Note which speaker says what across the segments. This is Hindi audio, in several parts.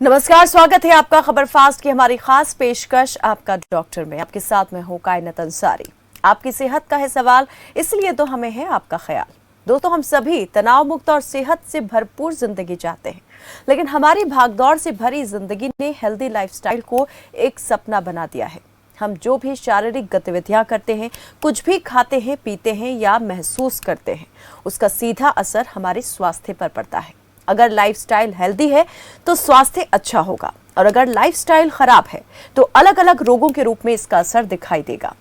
Speaker 1: नमस्कार, स्वागत है आपका खबर फास्ट की हमारी खास पेशकश आपका डॉक्टर में। आपके साथ मैं हूं कायनात अंसारी। आपकी सेहत का है सवाल, इसलिए तो हमें है आपका ख्याल। दोस्तों, हम सभी तनाव मुक्त और सेहत से भरपूर जिंदगी चाहते हैं, लेकिन हमारी भागदौड़ से भरी जिंदगी ने हेल्दी लाइफस्टाइल को एक सपना बना दिया है। हम जो भी शारीरिक गतिविधियां करते हैं, कुछ भी खाते हैं, पीते हैं या महसूस करते हैं, उसका सीधा असर हमारे स्वास्थ्य पर पड़ता है। अगर लाइफस्टाइल हेल्दी है तो स्वास्थ्य अच्छा होगा, और अगर लाइफस्टाइल खराब है तो अलग अलग रोगों के रूप में इसका असर दिखाई देगा।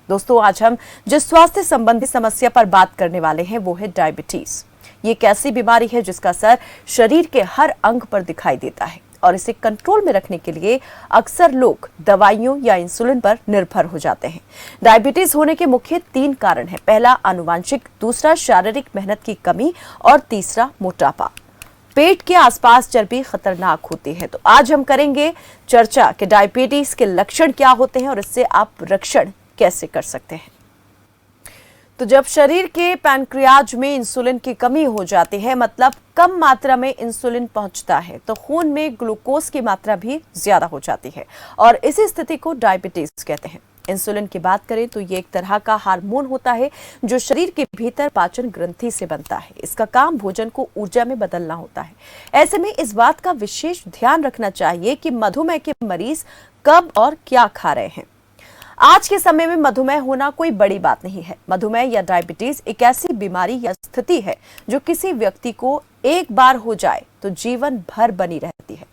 Speaker 1: दोस्तों, आज हम जिस स्वास्थ्य संबंधी समस्या पर बात करने वाले हैं वो है डायबिटीज। ये एक ऐसी बीमारी है जिसका असर शरीर के हर अंग पर दिखाई देता है, और इसे कंट्रोल में रखने के लिए अक्सर लोग दवाइयों या इंसुलिन पर निर्भर हो जाते हैं। डायबिटीज होने के मुख्य 3 कारण हैं। पहला आनुवांशिक, दूसरा शारीरिक मेहनत की कमी, और तीसरा मोटापा। पेट के आसपास चर्बी खतरनाक होती है। तो आज हम करेंगे चर्चा कि डायबिटीज के लक्षण क्या होते हैं और इससे आप रक्षण कैसे कर सकते हैं। तो जब शरीर के पैनक्रियाज में इंसुलिन की कमी हो जाती है, मतलब कम मात्रा में इंसुलिन पहुंचता है, तो खून में ग्लूकोज की मात्रा भी ज्यादा हो जाती है, और इसी स्थिति को डायबिटीज कहते हैं। इंसुलिन की बात करें तो ये एक तरह का हार्मोन होता है जो शरीर के भीतर पाचन ग्रंथि से बनता है। इसका काम भोजन को ऊर्जा में बदलना होता है। ऐसे में इस बात का विशेष ध्यान रखना चाहिए कि मधुमेह के मरीज कब और क्या खा रहे हैं। आज के समय में मधुमेह होना कोई बड़ी बात नहीं है। मधुमेह या डायबिटीज एक ऐसी बीमारी या स्थिति है जो किसी व्यक्ति को एक बार हो जाए तो जीवन भर बनी रहती है।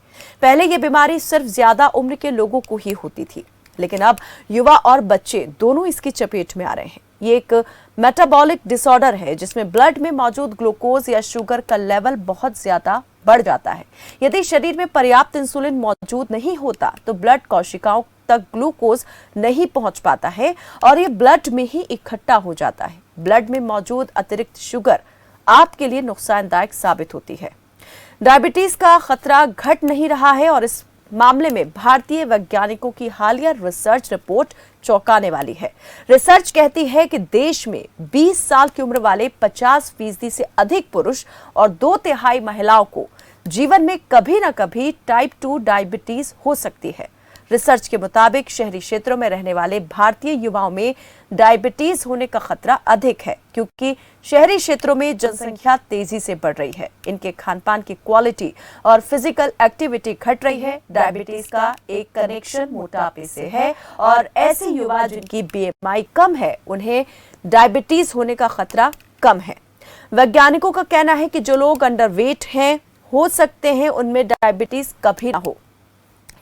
Speaker 1: पहले यह बीमारी सिर्फ ज्यादा उम्र के लोगों को ही होती थी, लेकिन अब युवा और बच्चे दोनों इसकी चपेट में आ रहे हैं। ये एक मेटाबॉलिक डिसऑर्डर है जिसमें ब्लड में मौजूद ग्लूकोज या शुगर का लेवल बहुत ज्यादा बढ़ जाता है। यदि शरीर में पर्याप्त इंसुलिन मौजूद नहीं होता तो ब्लड कोशिकाओं तक ग्लूकोज नहीं पहुंच पाता है, और ये ब्लड में ही इकट्ठा हो जाता है। ब्लड में मौजूद अतिरिक्त शुगर आपके लिए नुकसानदायक साबित होती है। डायबिटीज का खतरा घट नहीं रहा है, और इस मामले में भारतीय वैज्ञानिकों की हालिया रिसर्च रिपोर्ट चौंकाने वाली है। रिसर्च कहती है कि देश में 20 साल की उम्र वाले 50% से अधिक पुरुष और 2/3 महिलाओं को जीवन में कभी न कभी टाइप 2 डायबिटीज हो सकती है। रिसर्च के मुताबिक शहरी क्षेत्रों में रहने वाले भारतीय युवाओं में डायबिटीज होने का खतरा अधिक है, क्योंकि शहरी क्षेत्रों में जनसंख्या तेजी से बढ़ रही है। इनके खानपान की क्वालिटी और फिजिकल एक्टिविटी घट रही है। डायबिटीज का एक कनेक्शन मोटापे से है, और ऐसे युवा जिनकी बीएमआई कम है उन्हें डायबिटीज होने का खतरा कम है। वैज्ञानिकों का कहना है कि जो लोग अंडरवेट हैं, हो सकते हैं उनमें डायबिटीज कभी ना हो,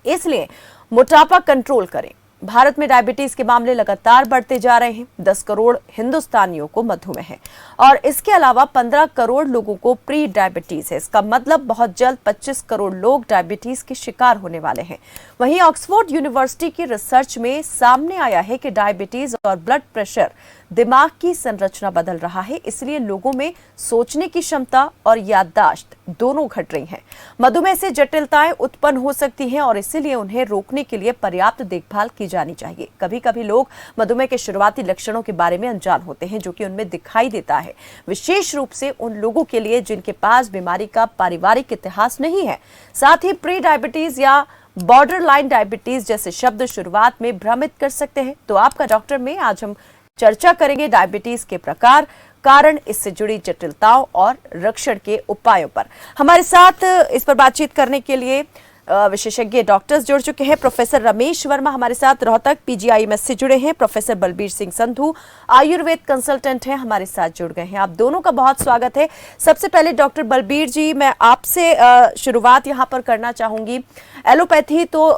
Speaker 1: इसलिए मोटापा कंट्रोल करें। भारत में डायबिटीज के मामले लगातार बढ़ते जा रहे हैं। 10 करोड़ हिंदुस्तानियों को मधुमेह है, और इसके अलावा 15 करोड़ लोगों को प्री डायबिटीज है। इसका मतलब बहुत जल्द 25 करोड़ लोग डायबिटीज के शिकार होने वाले हैं। वहीं ऑक्सफोर्ड यूनिवर्सिटी की रिसर्च में सामने आया है कि डायबिटीज और ब्लड प्रेशर दिमाग की संरचना बदल रहा है, इसलिए लोगों में सोचने की क्षमता और याददाश्त दोनों घट रही हैं। मधुमेह से जटिलताएं उत्पन्न हो सकती हैं, और इसीलिए उन्हें रोकने के लिए पर्याप्त देखभाल की जानी चाहिए। कभी कभी लोग मधुमेह के शुरुआती लक्षणों के बारे में अनजान होते हैं, जो कि उनमें दिखाई देता है, विशेष रूप से उन लोगों के लिए जिनके पास बीमारी का पारिवारिक इतिहास नहीं है। साथ ही प्री डायबिटीज या बॉर्डर लाइन डायबिटीज जैसे शब्द शुरुआत में भ्रमित कर सकते हैं। तो आपका डॉक्टर में आज हम चर्चा करेंगे डायबिटीज के प्रकार, कारण, इससे जुड़ी जटिलताओं और रक्षण के उपायों पर। हमारे साथ इस पर बातचीत करने के लिए विशेषज्ञ डॉक्टर्स जुड़ चुके हैं। प्रोफेसर रमेश वर्मा हमारे साथ रोहतक पीजीआईएमएस से जुड़े हैं। प्रोफेसर बलबीर सिंह संधू आयुर्वेद कंसल्टेंट हैं, हमारे साथ जुड़ गए हैं। आप दोनों का बहुत स्वागत है। सबसे पहले डॉक्टर बलबीर जी, मैं आपसे शुरुआत यहाँ पर करना चाहूंगी। एलोपैथी तो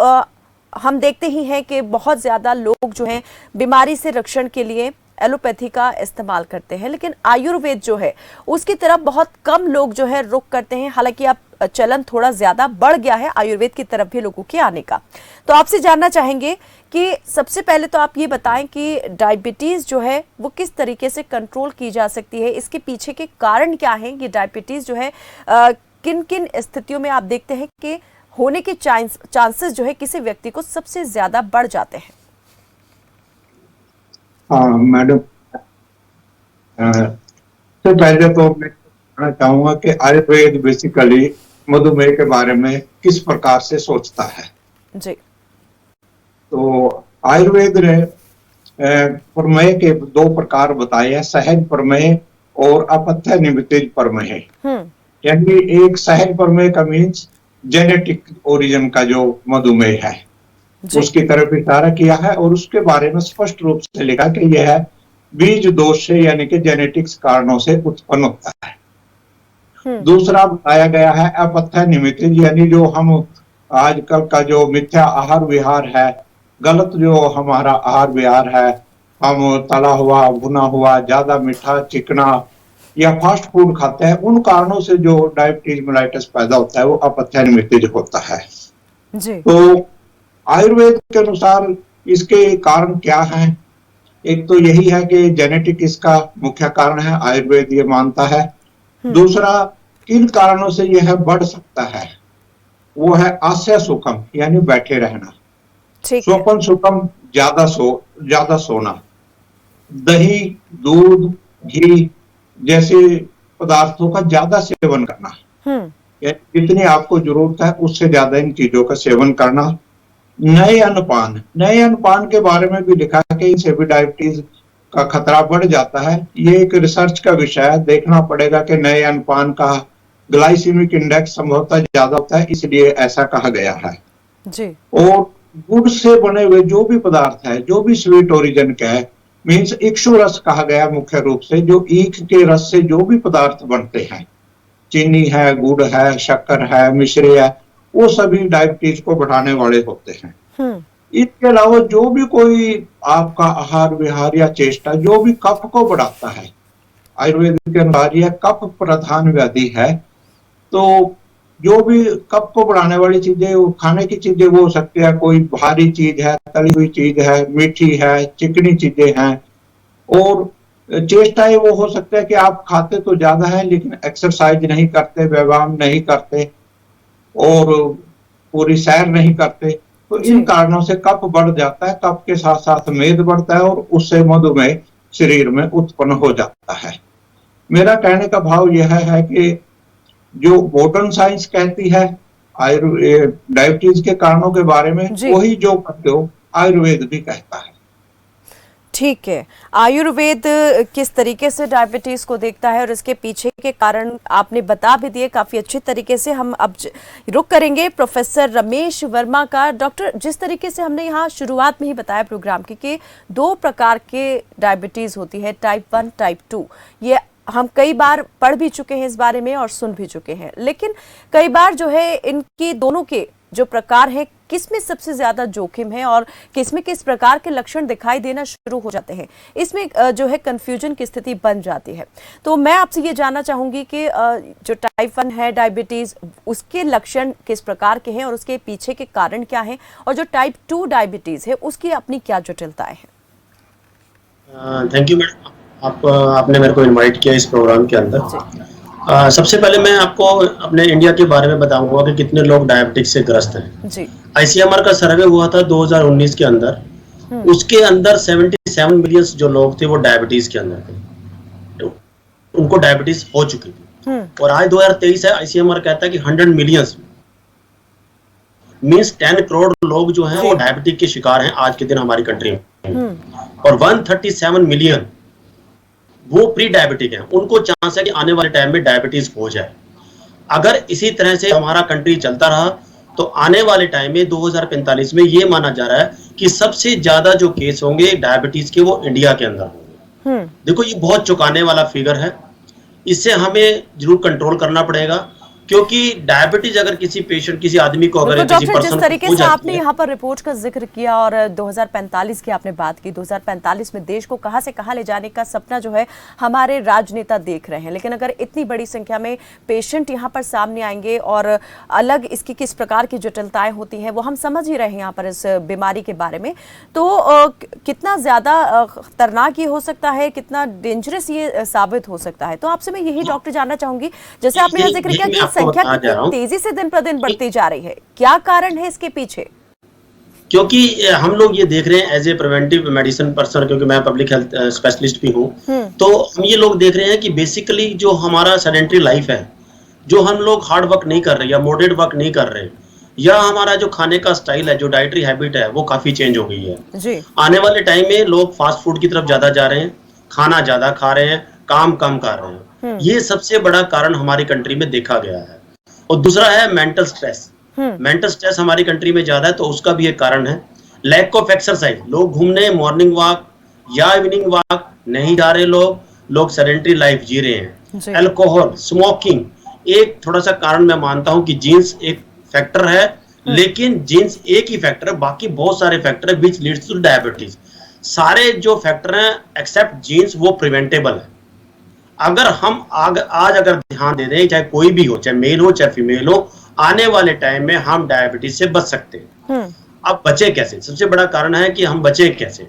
Speaker 1: हम देखते ही हैं कि बहुत ज्यादा लोग जो हैं बीमारी से रक्षण के लिए एलोपैथी का इस्तेमाल करते हैं, लेकिन आयुर्वेद जो है उसकी तरफ बहुत कम लोग जो है रुख करते हैं। हालांकि अब चलन थोड़ा ज्यादा बढ़ गया है आयुर्वेद की तरफ भी लोगों के आने का। तो आपसे जानना चाहेंगे कि सबसे पहले तो आप ये बताएं कि डायबिटीज जो है वो किस तरीके से कंट्रोल की जा सकती है, इसके पीछे के कारण क्या है। ये डायबिटीज जो है किन किन स्थितियों में आप देखते हैं कि होने के चांसेस जो है किसी व्यक्ति को सबसे ज्यादा बढ़ जाते हैं।
Speaker 2: मैडम, तो पहले तो मैं कहना चाहूंगा कि आयुर्वेद बेसिकली मधुमेह के बारे में किस प्रकार से सोचता है।
Speaker 1: जी।
Speaker 2: तो आयुर्वेद ने प्रमेय के 2 प्रकार बताए हैं, सहज प्रमेय और अपथ्य निमित्तिज प्रमेय। यानी एक सहज प्रमेय का मीन्स जेनेटिक ओरिजिन का जो मधुमेह है उसकी तरफ इशारा किया है, और उसके बारे में स्पष्ट रूप से लिखा कि यह है बीज दोष से यानी कि जेनेटिक्स कारणों से उत्पन्न होता है। दूसरा बताया गया है अपथ्य निमित्तिज, यानी जो हम आजकल का जो मिथ्या आहार विहार है, गलत जो हमारा आहार विहार है, हम तला हुआ भुना हुआ ज्यादा मीठा चिकना या फास्ट फूड खाते हैं, उन कारणों से जो डायबिटीज मेलाइटिस पैदा होता है वो अपथ्य निमित्तिज होता है जी। तो आयुर्वेद के अनुसार इसके कारण क्या हैं? एक तो यही है कि जेनेटिक इसका मुख्य कारण है, आयुर्वेद ये मानता है। दूसरा, किन कारणों से यह बढ़ सकता है वो है आस्य सुखम, यानी बैठे रहना, स्वपन सुखम ज्यादा सोना, दही दूध घी जैसे पदार्थों का ज्यादा सेवन करना, जितनी आपको जरूरत है उससे ज्यादा इन चीजों का सेवन करना। नए अनपान के बारे में भी लिखा है कि इनसे भी डायबिटीज का खतरा बढ़ जाता है। ये एक रिसर्च का विषय है, देखना पड़ेगा कि नए अनपान का ग्लाइसेमिक इंडेक्स संभवतः ज्यादा होता है, इसलिए ऐसा कहा गया है जी। और गुड़ से बने हुए जो भी पदार्थ है, जो भी स्वीट ओरिजिन का है, मीन्स इक्षु रस कहा गया मुख्य रूप से, जो ईख के रस से जो भी पदार्थ बनते हैं, चीनी है, गुड़ है, शक्कर है, मिश्री है, वो सभी डायबिटीज को बढ़ाने वाले होते हैं। इसके अलावा जो भी कोई आपका आहार विहार या चेष्टा जो भी कफ को बढ़ाता है, आयुर्वेद के अनुसार यह कफ प्रधान व्याधि है। तो जो भी कफ को बढ़ाने वाली चीजें, वो खाने की चीजें वो हो सकती है, कोई भारी चीज है, तली हुई चीज है, मीठी है, चिकनी चीजें हैं, और चेष्टाएं वो हो सकता है कि आप खाते तो ज्यादा है लेकिन एक्सरसाइज नहीं करते, व्यायाम नहीं करते और पूरी सैर नहीं करते, तो इन कारणों से कफ बढ़ जाता है। कफ के साथ साथ मेद बढ़ता है और उससे मधुमेह शरीर में उत्पन्न हो जाता है। मेरा कहने का भाव यह है कि जो मॉडर्न साइंस कहती है डायबिटीज के कारणों के बारे में, वही जो कहते हो आयुर्वेद भी कहता है।
Speaker 1: ठीक है, आयुर्वेद किस तरीके से डायबिटीज को देखता है और इसके पीछे के कारण आपने बता भी दिए काफी अच्छे तरीके से। हम अब रुक करेंगे प्रोफेसर रमेश वर्मा का। डॉक्टर, जिस तरीके से हमने यहाँ शुरुआत में ही बताया प्रोग्राम की कि 2 प्रकार के डायबिटीज होती है, टाइप 1 टाइप 2, ये हम कई बार पढ़ भी चुके हैं इस बारे में और सुन भी चुके हैं, लेकिन कई बार जो है इनकी दोनों के जो प्रकार है किसमें सबसे ज्यादा जोखिम है और किसमें किस प्रकार के लक्षण दिखाई देना शुरू हो जाते हैं, इसमें जो है कंफ्यूजन की स्थिति बन जाती है। तो मैं आपसे ये जानना चाहूंगी कि जो टाइप 1 है डायबिटीज, उसके लक्षण किस प्रकार के हैं और उसके पीछे के कारण क्या हैं, और जो टाइप 2 डायबिटीज है उसकी अपनी क्या जटिलताएं हैं।
Speaker 3: थैंक यू मैडम, आपने मेरे को इनवाइट किया इस प्रोग्राम के अंदर। सबसे पहले मैं आपको अपने इंडिया के बारे में बताऊंगा कि कितने लोग डायबिटिक्स से ग्रस्त हैं जी। ICMR का सर्वे हुआ था 2019 के अंदर, उसके अंदर 77 मिलियन जो लोग थे वो डायबिटीज के अंदर थे, तो उनको डायबिटीज हो चुकी थी। और आज 2023 है, ICMR कहता है कि 100 मिलियन मीन्स 10 करोड़ लोग जो हैं वो डायबिटिक के शिकार हैं आज के दिन हमारी कंट्री में, और 137 मिलियन वो प्री डायबिटिक हैं। उनको चांस है कि आने वाले टाइम में डायबिटीज हो जाए। अगर इसी तरह से हमारा कंट्री चलता रहा तो आने वाले टाइम में 2045 में ये माना जा रहा है कि सबसे ज्यादा जो केस होंगे डायबिटीज के वो इंडिया के अंदर होंगे। देखो, ये बहुत चौंकाने वाला फिगर है, इससे हमें जरूर कंट्रोल करना पड़ेगा, क्योंकि डायबिटीज अगर किसी पेशेंट, किसी आदमी को अगर किसी पर्सन
Speaker 1: जिस तरीके से आपने यहाँ पर रिपोर्ट का जिक्र किया और 2045 की आपने बात की, 2045 में देश को कहां से कहां ले जाने का सपना जो है हमारे राजनेता देख रहे हैं, लेकिन अगर इतनी बड़ी संख्या में पेशेंट यहाँ पर सामने आएंगे और अलग इसकी किस प्रकार की जटिलताएं होती हैं वो हम समझ ही रहे हैं यहाँ पर इस बीमारी के बारे में, तो कितना ज्यादा खतरनाक ये हो सकता है, कितना डेंजरस ये साबित हो सकता है। तो आपसे मैं यही डॉक्टर जानना चाहूंगी, जैसे आपने यहाँ जिक्र किया कि संख्या तेजी से दिन प्रतिदिन बढ़ती जा रही है, क्या कारण है इसके पीछे?
Speaker 3: क्योंकि हम लोग ये देख रहे हैं as a preventive medicine person, क्योंकि मैं पब्लिक हेल्थ स्पेशलिस्ट भी हूँ, तो हम ये लोग देख रहे हैं कि बेसिकली जो हमारा सेडेंटरी लाइफ है, जो हम लोग हार्ड वर्क नहीं कर रहे या मॉडरेट वर्क नहीं कर रहे, या हमारा जो खाने का स्टाइल है, जो डाइटरी हैबिट है, वो काफी चेंज हो गई है
Speaker 1: जी।
Speaker 3: आने वाले टाइम में लोग फास्ट फूड की तरफ ज्यादा जा रहे हैं, खाना ज्यादा खा रहे हैं, काम कम कर रहे हैं। ये सबसे बड़ा कारण हमारी कंट्री में देखा गया है। और दूसरा है मेंटल स्ट्रेस। मेंटल स्ट्रेस हमारी कंट्री में ज्यादा है, तो उसका भी एक कारण है। लैक ऑफ एक्सरसाइज, लोग घूमने मॉर्निंग वॉक या इवनिंग वॉक नहीं जा रहे, लोग सेडेंटरी लाइफ जी रहे हैं। अल्कोहल, स्मोकिंग एक थोड़ा सा कारण मैं मानता हूं कि जीन्स एक फैक्टर है, लेकिन जीन्स एक ही फैक्टर है, बाकी बहुत सारे फैक्टर है विच लीड्स टू डायबिटीज। सारे जो फैक्टर हैं एक्सेप्ट जीन्स वो प्रिवेंटेबल है। अगर हम आज अगर ध्यान दे दें, चाहे कोई भी हो, चाहे मेल हो चाहे फीमेल हो, आने वाले टाइम में हम डायबिटीज से बच सकते हैं। अब बचे कैसे? सबसे बड़ा कारण है कि हम बचे कैसे।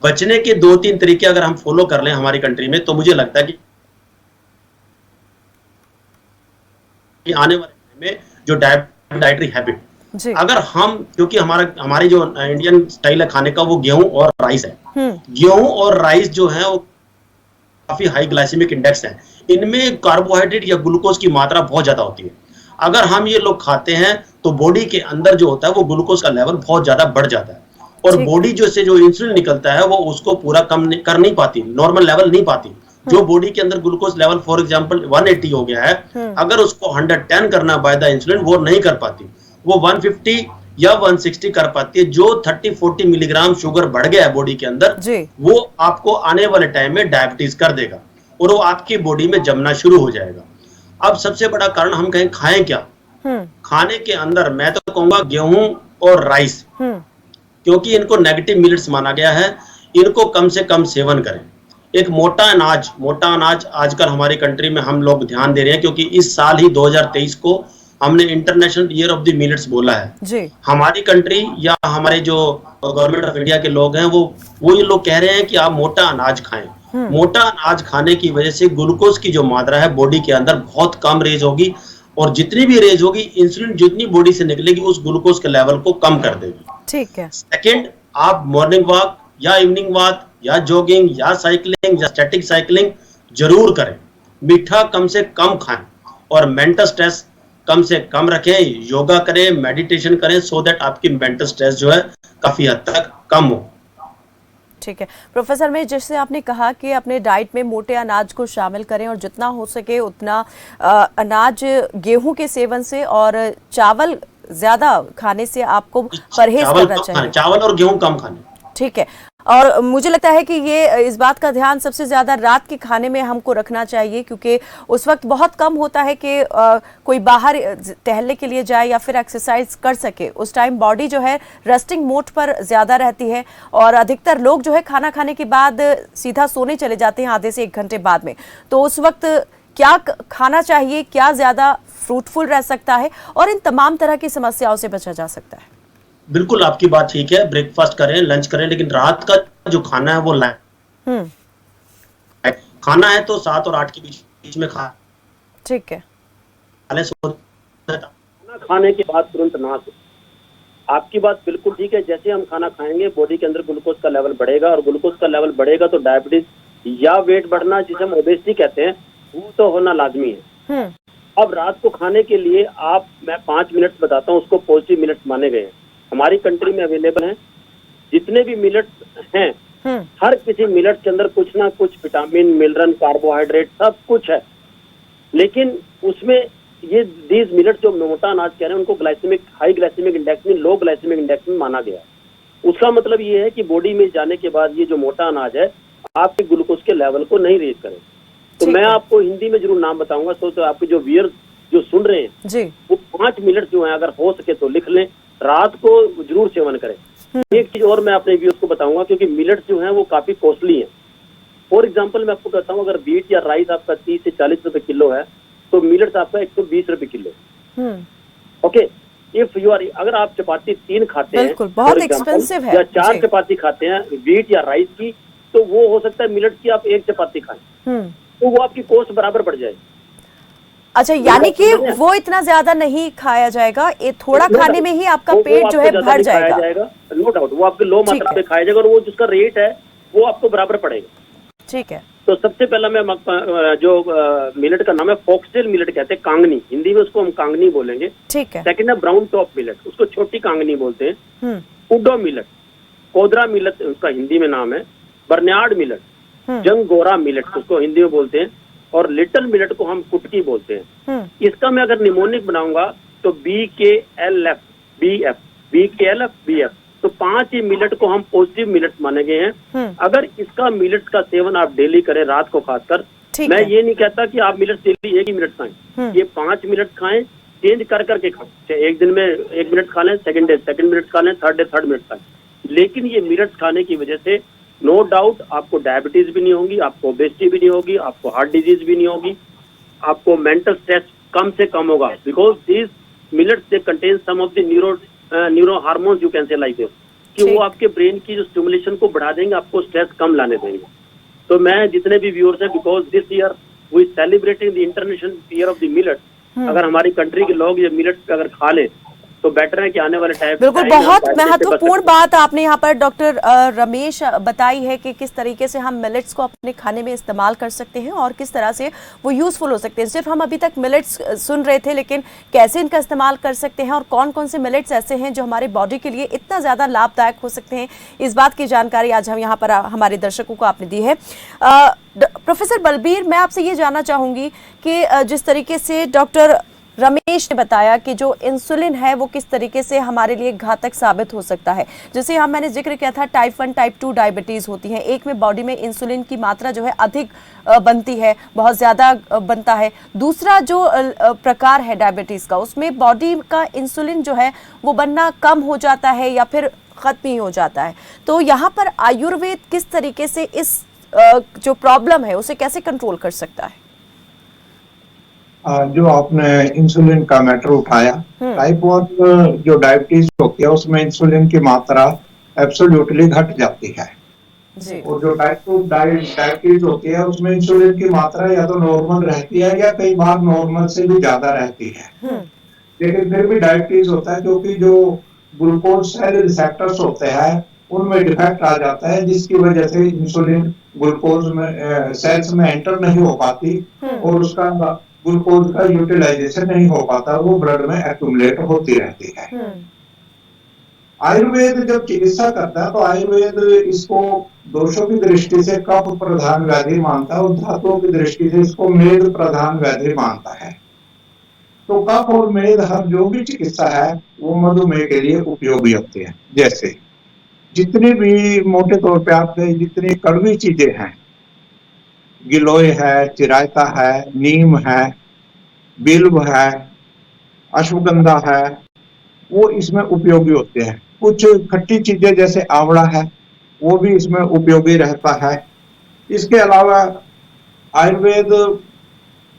Speaker 3: बचने के 2-3 तरीके अगर हम फॉलो कर लें हमारी कंट्री में, तो मुझे लगता है कि आने वाले टाइम में जो डाइटरी हैबिट, अगर हम, क्योंकि हमारी जो इंडियन स्टाइल है खाने का, वो गेहूं और राइस है। गेहूं और राइस जो है वो काफी हाई ग्लाइसेमिक इंडेक्स है, इनमें कार्बोहाइड्रेट या ग्लूकोज की मात्रा बहुत ज्यादा होती है। अगर हम ये लोग खाते हैं तो बॉडी के अंदर जो होता है वो ग्लूकोज का लेवल बहुत ज्यादा बढ़ जाता है, और बॉडी जो से जो इंसुलिन निकलता है वो उसको पूरा कम कर नहीं पाती, नॉर्मल लेवल नहीं पाती। जो बॉडी के अंदर ग्लूकोज लेवल फॉर एग्जांपल 180 हो गया है, अगर उसको 110 करना बाय द इंसुलिन, वो नहीं कर पाती, वो 150 या 160 कर पाती है। जो 30-40 मिलीग्राम शुगर बढ़ गया है बॉडी के अंदर, वो आपको आने वाले टाइम में डायबिटीज कर देगा और वो आपकी बॉडी में जमना शुरू हो जाएगा। अब सबसे बड़ा कारण हम कहें खाएं क्या, खाने के अंदर मैं तो कहूंगा गेहूं और राइस, क्योंकि इनको नेगेटिव मिलेट्स माना गया है, इनको कम से कम सेवन करें। एक मोटा अनाज आजकल हमारी कंट्री में हम लोग ध्यान दे रहे हैं, क्योंकि इस साल ही 2023 को हमने international year of the millets बोला है जी। हमारी कंट्री या हमारे जो गवर्नमेंट ऑफ इंडिया के लोग हैं, वो ये लोग कह रहे हैं कि आप मोटा अनाज खाएं। मोटा अनाज खाने की वजह से ग्लूकोज की जो मात्रा है बॉडी के अंदर बहुत कम रेज होगी, और जितनी भी रेज होगी, इंसुलिन जितनी बॉडी से निकलेगी उस ग्लूकोज के लेवल को कम कर देगी। ठीक है। सेकेंड, आप मॉर्निंग वॉक या इवनिंग वॉक या जॉगिंग या साइकिलिंग या स्टैटिक साइकिलिंग जरूर करें। मीठा कम से कम खाएं और मेंटल स्ट्रेस कम से कम रखें। योगा करें, मेडिटेशन करें, सो दैट आपकी मेंटल स्ट्रेस जो है काफी हद तक कम हो।
Speaker 1: ठीक है प्रोफेसर, में जैसे आपने कहा कि अपने डाइट में मोटे अनाज को शामिल करें और जितना हो सके उतना अनाज गेहूं के सेवन से और चावल ज्यादा खाने से आपको परहेज करना चाहिए।
Speaker 3: चावल और गेहूं कम खाने।
Speaker 1: ठीक है, और मुझे लगता है कि ये इस बात का ध्यान सबसे ज्यादा रात के खाने में हमको रखना चाहिए, क्योंकि उस वक्त बहुत कम होता है कि कोई बाहर टहलने के लिए जाए या फिर एक्सरसाइज कर सके। उस टाइम बॉडी जो है रेस्टिंग मोड पर ज्यादा रहती है, और अधिकतर लोग जो है खाना खाने के बाद सीधा सोने चले जाते हैं आधे से 1 घंटे बाद में। तो उस वक्त क्या खाना चाहिए, क्या ज्यादा फ्रूटफुल रह सकता है और इन तमाम तरह की समस्याओं से बचा जा सकता है?
Speaker 3: बिल्कुल आपकी बात ठीक है, ब्रेकफास्ट करें, लंच करें, लेकिन रात का जो खाना है वो खाना है तो 7 और 8 के बीच में खा।
Speaker 1: ठीक है।
Speaker 4: खाने के बाद तुरंत ना सोएं। आपकी बात बिल्कुल ठीक है, जैसे हम खाना खाएंगे बॉडी के अंदर ग्लूकोज का लेवल बढ़ेगा, और ग्लूकोज का लेवल बढ़ेगा तो डायबिटीज या वेट बढ़ना, जिसे हम ओबेसिटी कहते हैं, वो तो होना लाजमी है। अब रात को खाने के लिए मैं 5 मिनट बताता हूँ, उसको पॉजिटिव मिनट्स माने गए हैं, हमारी कंट्री में अवेलेबल हैं। जितने भी मिलेट्स हैं, हर किसी मिलेट के अंदर कुछ ना कुछ विटामिन, मिनरल, कार्बोहाइड्रेट सब कुछ है, लेकिन उसमें ये दीज मिलेट जो मोटा अनाज कह रहे हैं, उनको हाई ग्लाइसेमिक इंडेक्स में, लो ग्लाइसेमिक इंडेक्स में माना गया है। उसका मतलब ये है कि बॉडी में जाने के बाद ये जो मोटा अनाज है आपके ग्लूकोज के लेवल को नहीं रेज करे। तो मैं आपको हिंदी में जरूर नाम बताऊंगा, तो आपके जो व्यूअर्स जो सुन रहे हैं जी, वो 5 मिनट जो है अगर हो सके तो लिख लें, रात को जरूर सेवन करें। एक चीज और मैं अपने व्यूअर्स को बताऊंगा, क्योंकि मिलेट्स जो हैं वो काफी कॉस्टली हैं। फॉर एग्जांपल मैं आपको कहता हूँ, अगर व्हीट या राइस आपका 30 से 40 रुपए किलो है, तो मिलेट्स आपका 120 रुपए kilo. Okay, if you are, अगर आप चपाती 3 खाते हैं,
Speaker 1: बहुत एक्सपेंसिव है,
Speaker 4: या 4 चपाती खाते हैं व्हीट या राइस की, तो वो हो सकता है मिलेट्स की आप 1 चपाती खाएं, तो वो आपकी कॉस्ट बराबर बढ़ जाएगी।
Speaker 1: अच्छा, यानी कि वो इतना ज्यादा नहीं खाया जाएगा, ये थोड़ा खाने में ही आपका पेट जो है भर जाएगा।
Speaker 4: नो डाउट, वो आपके लो मात्रा में खाया जाएगा, और वो जिसका रेट है वो आपको बराबर पड़ेगा।
Speaker 1: ठीक है।
Speaker 4: तो सबसे पहला मैं जो मिलेट का नाम है फॉक्सटेल मिलेट कहते हैं, कांगनी, हिंदी में उसको हम कांगनी बोलेंगे।
Speaker 1: ठीक है।
Speaker 4: सेकंड है ब्राउन टॉप मिलेट, उसको छोटी कांगनी बोलते हैं। उडो मिलेट, कोदरा मिलेट उसका हिंदी में नाम है। बर्नियार्ड मिलेट, जंगोरा मिलेट उसको हिंदी में बोलते हैं। और लिटिल मिलेट को हम कुटकी बोलते हैं। इसका मैं अगर निमोनिक बनाऊंगा तो BKLF, BF, BKLF, BF, तो 5 ही मिलेट को हम पॉजिटिव मिलेट माने गए हैं। अगर इसका मिलेट का सेवन आप डेली करें, रात को खासकर, मैं ये नहीं कहता कि आप मिलेट डेली एक ही मिलेट खाएं, ये 5 मिलेट खाएं, चेंज कर करके खाएं। एक दिन में 1 मिनट खा लें, सेकंड डे सेकंड मिनट खा लें, थर्ड डे थर्ड मिनट खाएं। लेकिन ये मिलेट खाने की वजह से नो डाउट आपको डायबिटीज भी नहीं होगी, आपको ओबेसिटी भी नहीं होगी, आपको हार्ट डिजीज भी नहीं होगी, आपको मेंटल स्ट्रेस कम से कम होगा। Because this millets they contain some of the neuro hormones, you can say like this, कि वो आपके ब्रेन की जो स्टिमुलेशन को बढ़ा देंगे, आपको स्ट्रेस कम लाने देंगे। तो मैं जितने भी व्यूअर्स हैं, because this year we celebrating the international year of the millet, अगर हमारी कंट्री के लोग ये मिलेट अगर खा लें तो बेटर है कि आने वाले टाइम।
Speaker 1: बिल्कुल, बहुत महत्वपूर्ण बात आपने यहाँ पर डॉक्टर रमेश बताई है कि किस तरीके से हम मिलेट्स को अपने खाने में इस्तेमाल कर सकते हैं और किस तरह से वो यूजफुल हो सकते हैं। सिर्फ हम अभी तक मिलेट्स सुन रहे थे, लेकिन कैसे इनका इस्तेमाल कर सकते हैं और कौन कौन से मिलेट्स ऐसे हैं जो हमारे बॉडी के लिए इतना ज़्यादा लाभदायक हो सकते हैं, इस बात की जानकारी आज हम यहाँ पर हमारे दर्शकों को आपने दी है। प्रोफेसर बलबीर, मैं आपसे ये जानना चाहूँगी कि जिस तरीके से डॉक्टर रमेश ने बताया कि जो इंसुलिन है वो किस तरीके से हमारे लिए घातक साबित हो सकता है। जैसे मैंने जिक्र किया था, टाइप 1 टाइप 2 डायबिटीज होती है। एक में बॉडी में इंसुलिन की मात्रा जो है अधिक बनती है, बहुत ज़्यादा बनता है। दूसरा जो प्रकार है डायबिटीज़ का, उसमें बॉडी का इंसुलिन जो है वो बनना कम हो जाता है या फिर ख़त्म ही हो जाता है। तो यहाँ पर आयुर्वेद किस तरीके से इस जो प्रॉब्लम है उसे कैसे कंट्रोल कर सकता है?
Speaker 2: जो आपने इंसुलिन का मैटर उठाया, टाइप 1 जो डायबिटीज होती है उसमें इंसुलिन की मात्रा एब्सोल्युटली घट जाती है जी। और जो टाइप 2 डायबिटीज होती है उसमें इंसुलिन की मात्रा या तो नॉर्मल रहती है या कई बार नॉर्मल से भी ज्यादा रहती है। लेकिन फिर भी डायबिटीज होता है क्योंकि जो ग्लूकोज सेल रिसेप्टर्स होते हैं उनमें डिफेक्ट आ जाता है, जिसकी वजह से इंसुलिन ग्लूकोज में सेल्स में एंटर नहीं हो पाती और उसका ग्लूकोज का यूटिलाइजेशन नहीं हो पाता, वो ब्लड में एक्यूमुलेट होती रहती है। आयुर्वेद जब चिकित्सा करता है तो आयुर्वेद इसको दोषों की दृष्टि से कफ प्रधान व्याधि मानता है और धातुओं की दृष्टि से इसको मेद प्रधान व्याधि मानता है। तो कफ और मेद हर जो भी चिकित्सा है वो मधुमेह के लिए उपयोगी होती है। जैसे जितनी भी मोटे तौर पे आपके जितनी कड़वी चीजें हैं, गिलोय है, चिरायता है, नीम है, बिल्व है, अश्वगंधा है, वो इसमें उपयोगी होते हैं। कुछ खट्टी चीजें जैसे आंवला है वो भी इसमें उपयोगी रहता है। इसके अलावा आयुर्वेद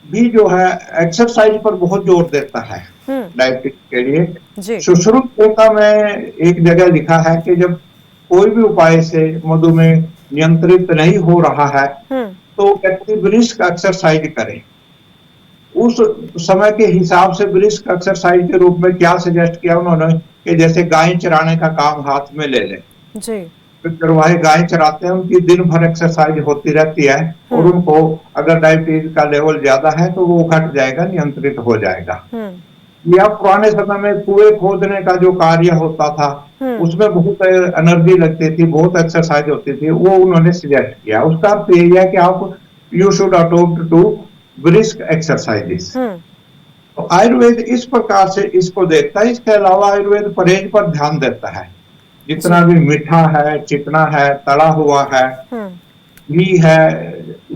Speaker 2: भी जो है एक्सरसाइज पर बहुत जोर देता है डायबिटीज के लिए। सुश्रुत में एक जगह लिखा है कि जब कोई भी उपाय से मधुमेह नियंत्रित नहीं हो रहा है तो व्यक्ति ब्रिस्क एक्सरसाइज करे। उस समय के हिसाब से ब्रिस्क एक्सरसाइज के रूप में क्या सजेस्ट किया उन्होंने कि जैसे गाय चराने का काम हाथ में ले ले जी। तो चरवाहे गाय चराते हैं, उनकी दिन भर एक्सरसाइज होती रहती है और उनको अगर डायबिटीज का लेवल ज्यादा है तो वो घट जाएगा, नियंत्रित हो जाएगा। या पुराने समय में कुएं खोदने का जो कार्य होता था उसमें बहुत एनर्जी लगती थी, बहुत एक्सरसाइज होती थी, वो उन्होंने सजेस्ट किया। उसका अर्थ यही है कि आप you should adopt to brisk exercises. तो आयुर्वेद इस प्रकार से इसको देखता है। इसके अलावा आयुर्वेद परहेज पर ध्यान देता है। जितना भी मीठा है, चिकना है, तला हुआ है, घी है,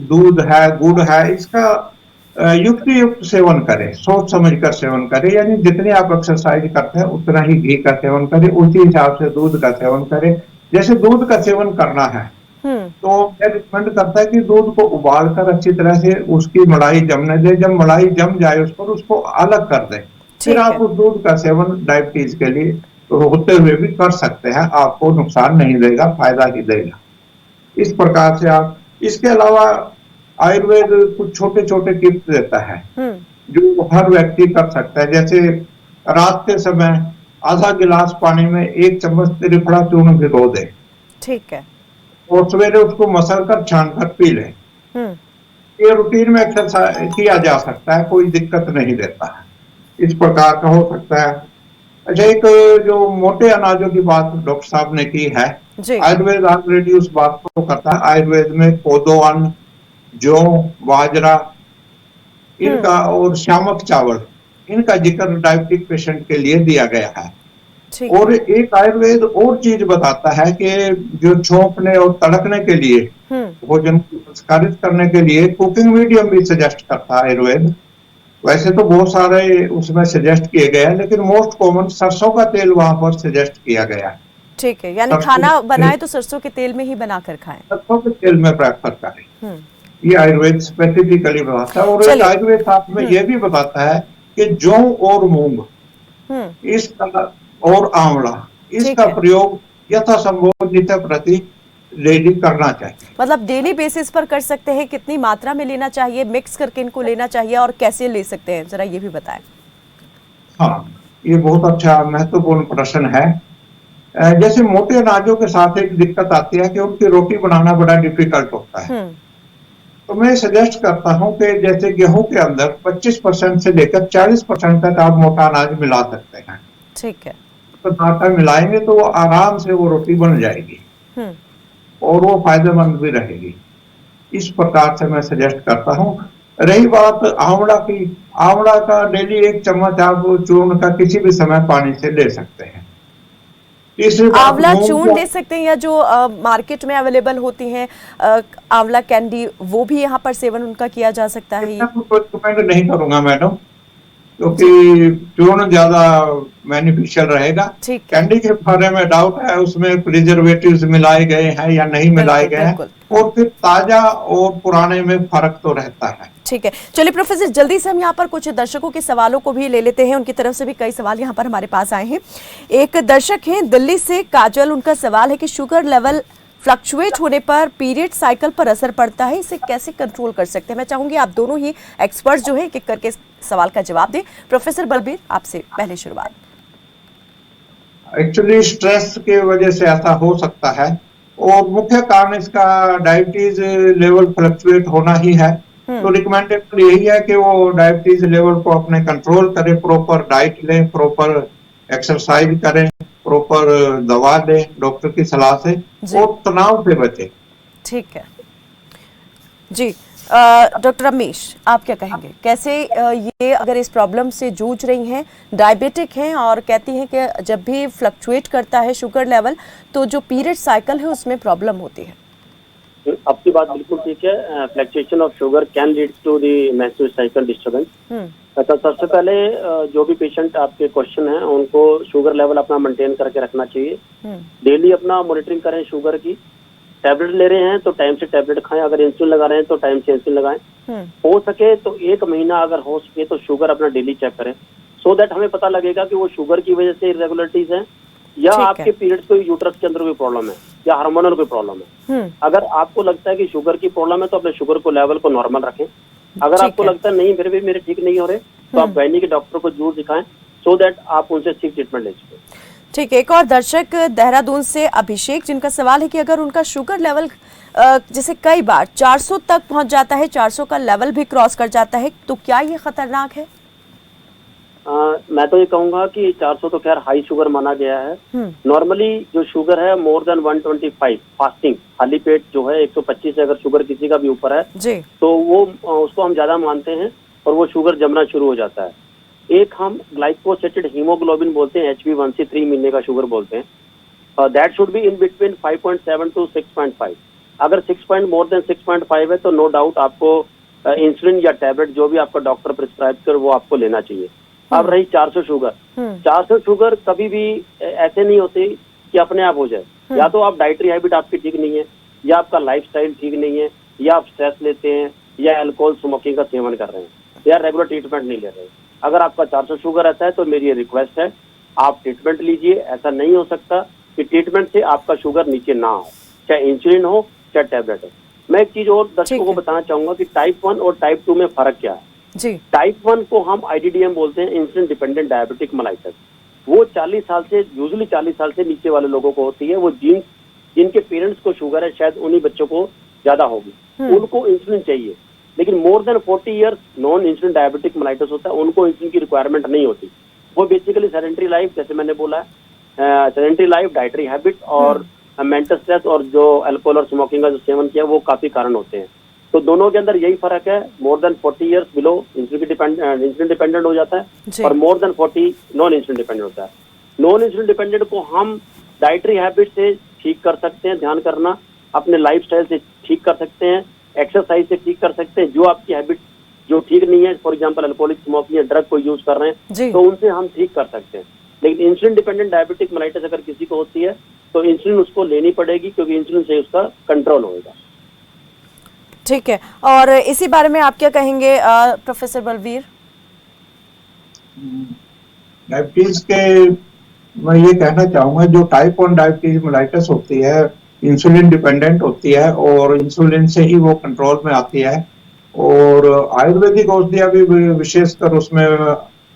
Speaker 2: दूध है, गुड़ है, इसका युक्त सेवन करें, सोच समझ कर सेवन करें। यानी जितनी आप एक्सरसाइज करते हैं उतना ही घी का सेवन करें, उसी हिसाब से दूध का सेवन करें। जैसे दूध का सेवन करना है तो डिपेंड करता है कि दूध को उबाल कर अच्छी तरह से उसकी मलाई जमने दे। जब मलाई जम जाए उस पर उसको अलग कर दें, फिर आप उस दूध का सेवन डायबिटीज के लिए होते हुए भी कर सकते हैं। आपको नुकसान नहीं देगा, फायदा ही देगा। इस प्रकार से आप, इसके अलावा आयुर्वेद कुछ छोटे छोटे टिप्स देता है जो हर व्यक्ति कर सकता है। जैसे रात के समय आधा गिलास पानी में 1 चम्मच त्रिफला चूर्ण भिगो दे, ठीक है, और सवेरे उसको मसल कर छान कर पी ले। ये रूटीन में एक्सरसाइज किया जा सकता है, कोई दिक्कत नहीं देता है, इस प्रकार का हो सकता है। अच्छा, एक जो मोटे अनाजों की बात डॉक्टर साहब ने की है, आयुर्वेद ऑलरेडी उस बात को करता है। आयुर्वेद में कोदो अन्न, जौ, बाजरा, इनका और शामक चावल, इनका जिक्र डायबिटिक पेशेंट के लिए दिया गया है। और एक आयुर्वेद और चीज बताता है कि जो छोंकने और तड़कने के लिए, भोजन को संस्कारित करने के लिए कुकिंग मीडियम भी सजेस्ट करता है आयुर्वेद। वैसे तो बहुत सारे उसमें सजेस्ट किए गए हैं, लेकिन मोस्ट कॉमन सरसों का तेल वहां पर सजेस्ट किया गया है।
Speaker 1: ठीक है, यानी खाना बनाए तो सरसों के तेल में ही बनाकर खाएं,
Speaker 2: सरसों के तेल में प्रेफर करें, ये आयुर्वेद स्पेसिफिकली बताता है। और एक आयुर्वेद साथ में यह भी बताता है कि जौ और मूंग इसका और आंवला, इसका प्रयोग यथासंभव नित्य प्रति डेली करना चाहिए।
Speaker 1: मतलब डेली बेसिस पर कर सकते हैं, कितनी मात्रा में लेना चाहिए, मिक्स करके इनको लेना चाहिए और कैसे ले सकते हैं, जरा ये भी बताएं।
Speaker 2: हाँ, ये बहुत अच्छा महत्वपूर्ण प्रश्न है। जैसे मोटे अनाजों के साथ एक दिक्कत आती है कि उनकी रोटी बनाना बड़ा डिफिकल्ट होता है, तो मैं सजेस्ट करता हूं कि जैसे गेहूं के अंदर 25% से लेकर 40% तक आप मोटा अनाज मिला सकते हैं।
Speaker 1: ठीक है,
Speaker 2: तो आटा मिलाएंगे तो वो आराम से वो रोटी बन जाएगी और वो फायदेमंद भी रहेगी। इस प्रकार से मैं सजेस्ट करता हूँ। रही बात आंवला की, आंवला का डेली 1 चम्मच आप चूर्ण का किसी भी समय पानी से ले सकते हैं।
Speaker 1: आंवला चूर्ण ले सकते हैं, या जो मार्केट में अवेलेबल होती हैं आंवला कैंडी, वो भी यहाँ पर सेवन उनका किया जा सकता है?
Speaker 2: रिकमेंड नहीं करूंगा मैडम, क्योंकि चूर्ण ज्यादा बेनिफिशियल रहेगा। कैंडी के बारे में डाउट है, उसमें प्रिजर्वेटिव्स मिलाए गए हैं या नहीं मिलाए गए हैं, और फिर ताजा और पुराने में फर्क तो रहता है।
Speaker 1: ठीक है, चलिए प्रोफेसर, जल्दी से हम यहाँ पर कुछ दर्शकों के सवालों को भी ले लेते हैं, उनकी तरफ से भी कई सवाल यहाँ पर हमारे पास आए हैं। एक दर्शक हैं दिल्ली से, काजल, उनका सवाल है कि शुगर लेवल फ्लक्चुएट होने पर पीरियड साइकिल पर असर पड़ता है, इसे कैसे कंट्रोल कर सकते हैं? मैं चाहूंगी आप दोनों ही एक्सपर्ट जो है एक एक करके सवाल का जवाब दें। प्रोफेसर बलबीर, आपसे पहले शुरुआत।
Speaker 2: एक्चुअली स्ट्रेस की वजह से ऐसा हो सकता है, और मुख्य कारण इसका डायबिटीज लेवल फ्लक्चुएट होना ही है। तो रिकमेंडेड यही है कि वो डायबिटीज लेवल को अपने कंट्रोल करें, प्रॉपर डाइट लें, प्रॉपर एक्सरसाइज करें, प्रॉपर दवा लें डॉक्टर की सलाह से, और तनाव से बचें।
Speaker 1: ठीक है जी। डॉक्टर रमेश, आप क्या कहेंगे, कैसे ये अगर इस प्रॉब्लम से जूझ रही हैं, डायबिटिक हैं और कहती हैं कि जब भी फ्लक्चुएट करता है शुगर लेवल तो जो पीरियड साइकिल है उसमें प्रॉब्लम होती है?
Speaker 4: आपकी बात बिल्कुल ठीक है। Fluctuation of sugar can lead to the menstrual cycle disturbance. तो सबसे पहले जो भी पेशेंट आपके क्वेश्चन है उनको शुगर लेवल अपना मेंटेन करके रखना चाहिए। डेली अपना मॉनिटरिंग करें शुगर की। टैबलेट ले रहे हैं तो टाइम से टैबलेट खाएं, अगर इंसुलिन लगा रहे हैं तो टाइम से इंसुलिन लगाएं। हो सके तो 1 महीना अगर हो सके तो शुगर अपना डेली चेक करें, सो दैट हमें पता लगेगा कि वो शुगर की वजह से इरेगुलरिटीज हैं या आपके पीरियड्स को यूट्रस के अंदर कोई प्रॉब्लम है या हार्मोनल कोई प्रॉब्लम है। अगर आपको लगता है कि शुगर की प्रॉब्लम है तो अपने शुगर को लेवल को नॉर्मल रखें। अगर आपको लगता है नहीं, फिर भी मेरे ठीक नहीं हो रहे, तो आप गायनी के डॉक्टर को जरूर दिखाएं, सो दैट आप उनसे ठीक ट्रीटमेंट ले सकें।
Speaker 1: ठीक है, एक और दर्शक देहरादून से अभिषेक, जिनका सवाल है कि अगर उनका शुगर लेवल जैसे कई बार 400 तक पहुंच जाता है, 400 का लेवल भी क्रॉस कर जाता है, तो क्या ये खतरनाक है?
Speaker 4: मैं तो ये कहूंगा कि 400 तो खैर हाई शुगर माना गया है। नॉर्मली जो शुगर है मोर देन 125 फास्टिंग, खाली पेट जो है 125 से अगर शुगर किसी का भी ऊपर है
Speaker 1: जी, तो
Speaker 4: वो उसको हम ज्यादा मानते हैं और वो शुगर जमना शुरू हो जाता है। एक हम ग्लाइकोसेटेड हीमोग्लोबिन बोलते हैं, HbA1c3 मिलने का शुगर बोलते हैं, that should be in between 5.7 to 6.5। अगर 6 मोर देन 6.5 है तो नो डाउट आपको इंसुलिन या टैबलेट जो भी आपका डॉक्टर प्रिस्क्राइब कर वो आपको लेना चाहिए। अब रही 400 शुगर, 400 शुगर कभी भी ऐसे नहीं होते कि अपने आप हो जाए। या तो आप डाइटरी हैबिट आपकी ठीक नहीं है, या आपका लाइफस्टाइल ठीक नहीं है, या आप स्ट्रेस लेते हैं, या अल्कोहल स्मोकिंग का सेवन कर रहे हैं, या रेगुलर ट्रीटमेंट नहीं ले रहे हैं। अगर आपका 400 शुगर रहता है तो मेरी ये रिक्वेस्ट है, आप ट्रीटमेंट लीजिए। ऐसा नहीं हो सकता कि ट्रीटमेंट से आपका शुगर नीचे ना हो, चाहे इंसुलिन हो चाहे टैबलेट हो। मैं एक चीज और दर्शकों को बताना चाहूंगा कि टाइप 1 और टाइप 2 में फर्क क्या है
Speaker 1: जी।
Speaker 4: टाइप 1 को हम IDDM बोलते हैं, इंसुलिन डिपेंडेंट डायबिटिक मेलाइटस। वो 40 साल से यूजुअली 40 साल से नीचे वाले लोगों को होती है। वो जिनके पेरेंट्स को शुगर है शायद उन्हीं बच्चों को ज्यादा होगी, उनको इंसुलिन चाहिए। लेकिन more than 40 years non insulin diabetic mellitus होता है, उनको इंसुलिन की रिक्वायरमेंट नहीं होती। वो बेसिकली सेडेंटरी लाइफ, जैसे मैंने बोला, सेडेंटरी लाइफ, डाइटरी हैबिट और मेंटल स्ट्रेस और जो अल्कोहल और स्मोकिंग का जो सेवन किया वो काफी कारण होते हैं। तो दोनों के अंदर यही फर्क है, more than 40 years below insulin dependent हो जाता है और more than 40 non insulin dependent होता है। नॉन इंसुलिन डिपेंडेंट को हम डाइटरी हैबिट से ठीक कर सकते हैं, ध्यान करना, अपने लाइफस्टाइल से ठीक कर सकते हैं, एक्सरसाइज से ठीक कर सकते हैं। जो आपकी हैबिट जो ठीक नहीं है, फॉर एग्जांपल अल्कोहलिक, स्मोकिंग या ड्रग को यूज कर रहे हैं, तो उनसे हम ठीक कर सकते हैं। लेकिन इंसुलिन डिपेंडेंट डायबिटिक मेलाइटिस अगर किसी को होती है तो इंसुलिन उसको लेनी पड़ेगी, क्योंकि इंसुलिन से उसका कंट्रोल होगा।
Speaker 1: ठीक है, और इसी बारे में आप क्या कहेंगे प्रोफेसर बलवीर?
Speaker 2: डायबिटीज के मैं ये कहना चाहूंगा, जो टाइप 1 डायबिटीज मेलाइटिस होती है इंसुलिन डिपेंडेंट होती है और इंसुलिन से ही वो कंट्रोल में आती है। और आयुर्वेदिक औषधियां भी विशेषकर उसमें,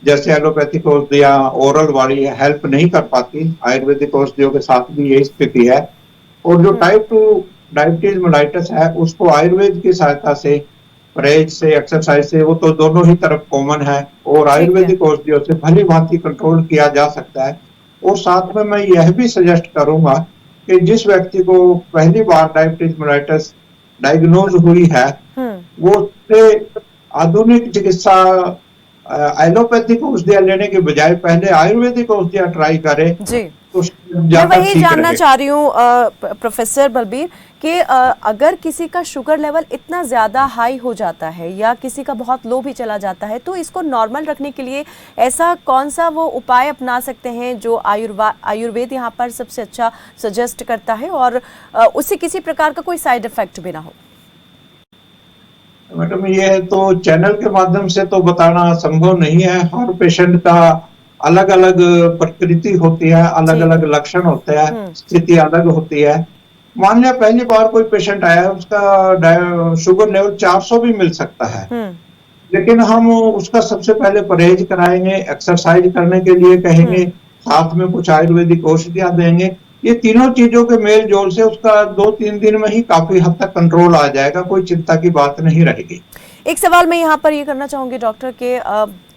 Speaker 2: जैसे एलोपैथिक औषधियां ओरल वाली हेल्प नहीं कर पाती, आयुर्वेदिक औषधियों के साथ भी यही स्थिति है। और जो टाइप 2 डायबिटीज मेलाइटिस है उसको आयुर्वेद की सहायता से, परहेज से, एक्सरसाइज से, वो तो दोनों ही तरफ कॉमन है और आयुर्वेदिक औषधियों से भली भांति कंट्रोल किया जा सकता है। और साथ में मैं यह भी सजेस्ट करूंगा कि जिस व्यक्ति को पहली बार डायबिटीज मेलाइटिस डायग्नोज हुई है वो आधुनिक चिकित्सा एलोपैथिक औषधियां लेने के बजाय पहले आयुर्वेदिक औषधियां ट्राई करे। तो
Speaker 1: मैं वही जानना चाह रही हूँ प्रोफेसर बलबीर कि अगर किसी का शुगर लेवल इतना ज़्यादा हाई हो जाता है या किसी का बहुत लो भी चला जाता है, तो इसको नॉर्मल रखने के लिए ऐसा कौन सा वो उपाय अपना सकते हैं जो आयुर्वेद यहाँ पर सबसे अच्छा सजेस्ट करता है और उससे किसी प्रकार का कोई साइड इफेक्ट भी ना हो?
Speaker 2: मैडम, ये तो चैनल के माध्यम से तो बताना संभव नहीं है। हर पेशेंट का अलग अलग प्रकृति होती है, अलग अलग लक्षण होते हैं, स्थिति अलग होती है। मान लिया पहली बार कोई पेशेंट आया है, उसका शुगर लेवल 400 भी मिल सकता है, लेकिन हम उसका सबसे पहले परहेज कराएंगे, एक्सरसाइज करने के लिए कहेंगे, साथ में कुछ आयुर्वेदिक औषधियां देंगे। ये तीनों चीजों के मेल जोल से उसका 2-3 दिन में ही काफी हद तक कंट्रोल आ जाएगा, कोई चिंता की बात नहीं रहेगी।
Speaker 1: एक सवाल मैं यहाँ पर ये करना चाहूंगी डॉक्टर के,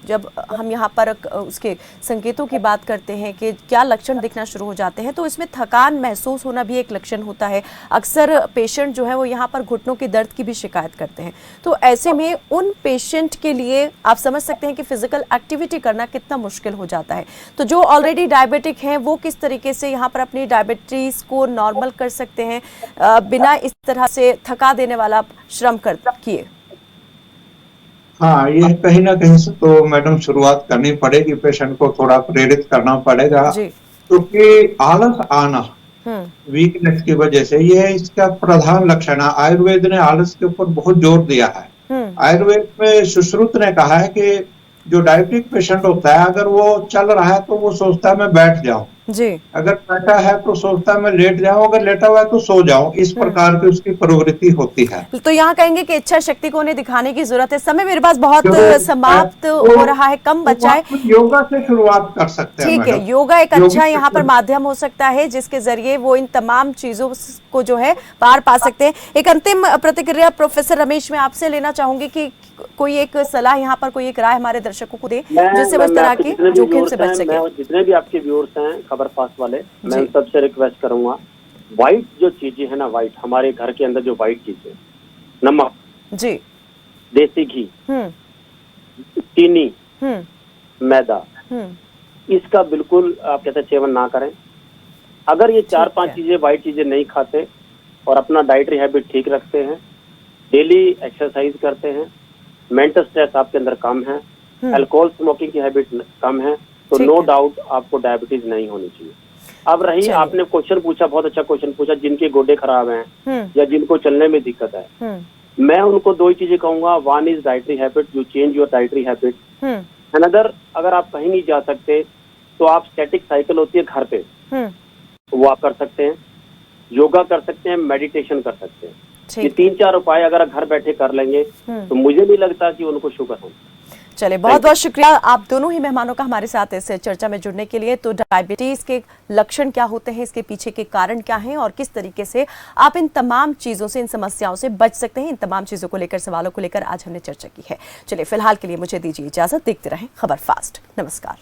Speaker 1: जब हम यहाँ पर उसके संकेतों की बात करते हैं कि क्या लक्षण दिखना शुरू हो जाते हैं, तो इसमें थकान महसूस होना भी एक लक्षण होता है। अक्सर पेशेंट जो है वो यहाँ पर घुटनों के दर्द की भी शिकायत करते हैं। तो ऐसे में उन पेशेंट के लिए आप समझ सकते हैं कि फिजिकल एक्टिविटी करना कितना मुश्किल हो जाता है। तो जो ऑलरेडी डायबिटिक हैं वो किस तरीके से यहाँ पर अपनी डायबिटीज को नॉर्मल कर सकते हैं बिना इस तरह से थका देने वाला श्रम किए?
Speaker 2: हाँ, ये कहीं ना कहीं से तो मैडम शुरुआत करनी पड़ेगी, पेशेंट को थोड़ा प्रेरित करना पड़ेगा, क्योंकि आलस आना वीकनेस की वजह से ये इसका प्रधान लक्षण है। आयुर्वेद ने आलस के ऊपर बहुत जोर दिया है। आयुर्वेद में सुश्रुत ने कहा है कि जो डायबिटिक पेशेंट होता है, अगर वो चल रहा है तो वो सोचता है मैं बैठ जाऊं, अगर बैठा है तो सोचता है मैं लेट जाऊं, अगर लेटा हुआ है तो सो जाऊं। इस प्रकार की उसकी प्रवृत्ति होती है।
Speaker 1: तो यहाँ कहेंगे कि इच्छा शक्ति को उन्हें दिखाने की जरूरत है। समय मेरे पास बहुत समाप्त हो रहा है, कम बचा है।
Speaker 2: योगा से शुरुआत कर सकते हैं।
Speaker 1: ठीक है, योगा एक अच्छा यहाँ पर माध्यम हो सकता है जिसके जरिए वो इन तमाम चीजों को जो है पार पा सकते हैं। एक अंतिम प्रतिक्रिया प्रोफेसर रमेश मैं आपसे लेना चाहूंगी कि कोई एक सलाह यहाँ पर, कोई एक राय हमारे दर्शकों को दे जिससे इस तरह के जोखिम से बच सके।
Speaker 4: जितने भी आपके व्यूअर्स हैं खबर फास्ट वाले, मैं सबसे रिक्वेस्ट करूंगा, व्हाइट जो चीजें है ना, व्हाइट हमारे घर के अंदर जो व्हाइट चीजें, नमक जी, देसी घी, चीनी, मैदा, इसका बिल्कुल आप कहते हैं सेवन ना करें। अगर ये 4-5 चीजें व्हाइट चीजें नहीं खाते और अपना डाइटरी हैबिट ठीक रखते हैं, डेली एक्सरसाइज करते हैं, मेंटल स्ट्रेस आपके अंदर कम है, अल्कोहल स्मोकिंग की हैबिट कम है, तो नो डाउट आपको डायबिटीज नहीं होनी चाहिए। अब रही, आपने क्वेश्चन पूछा, बहुत अच्छा क्वेश्चन पूछा, जिनके गोडे खराब हैं या जिनको चलने में दिक्कत है, मैं उनको 2 ही चीजें कहूंगा। One is dietary habit, you change your dietary habit. Another, अगर आप कहीं नहीं जा सकते तो आप स्टैटिक साइकिल होती है घर पे, वो आप कर सकते हैं, योगा कर सकते हैं, मेडिटेशन कर सकते हैं। ये 3-4 उपाय अगर घर बैठे कर लेंगे तो मुझे नहीं लगता कि उनको शुगर हो।
Speaker 1: चलिए, बहुत बहुत शुक्रिया आप दोनों ही मेहमानों का हमारे साथ इस चर्चा में जुड़ने के लिए। तो डायबिटीज के लक्षण क्या होते हैं, इसके पीछे के कारण क्या हैं और किस तरीके से आप इन तमाम चीजों से, इन समस्याओं से बच सकते हैं, इन तमाम चीजों को लेकर, सवालों को लेकर आज हमने चर्चा की है। चलिए, फिलहाल के लिए मुझे दीजिए इजाजत। देखते रहें खबर फास्ट। नमस्कार।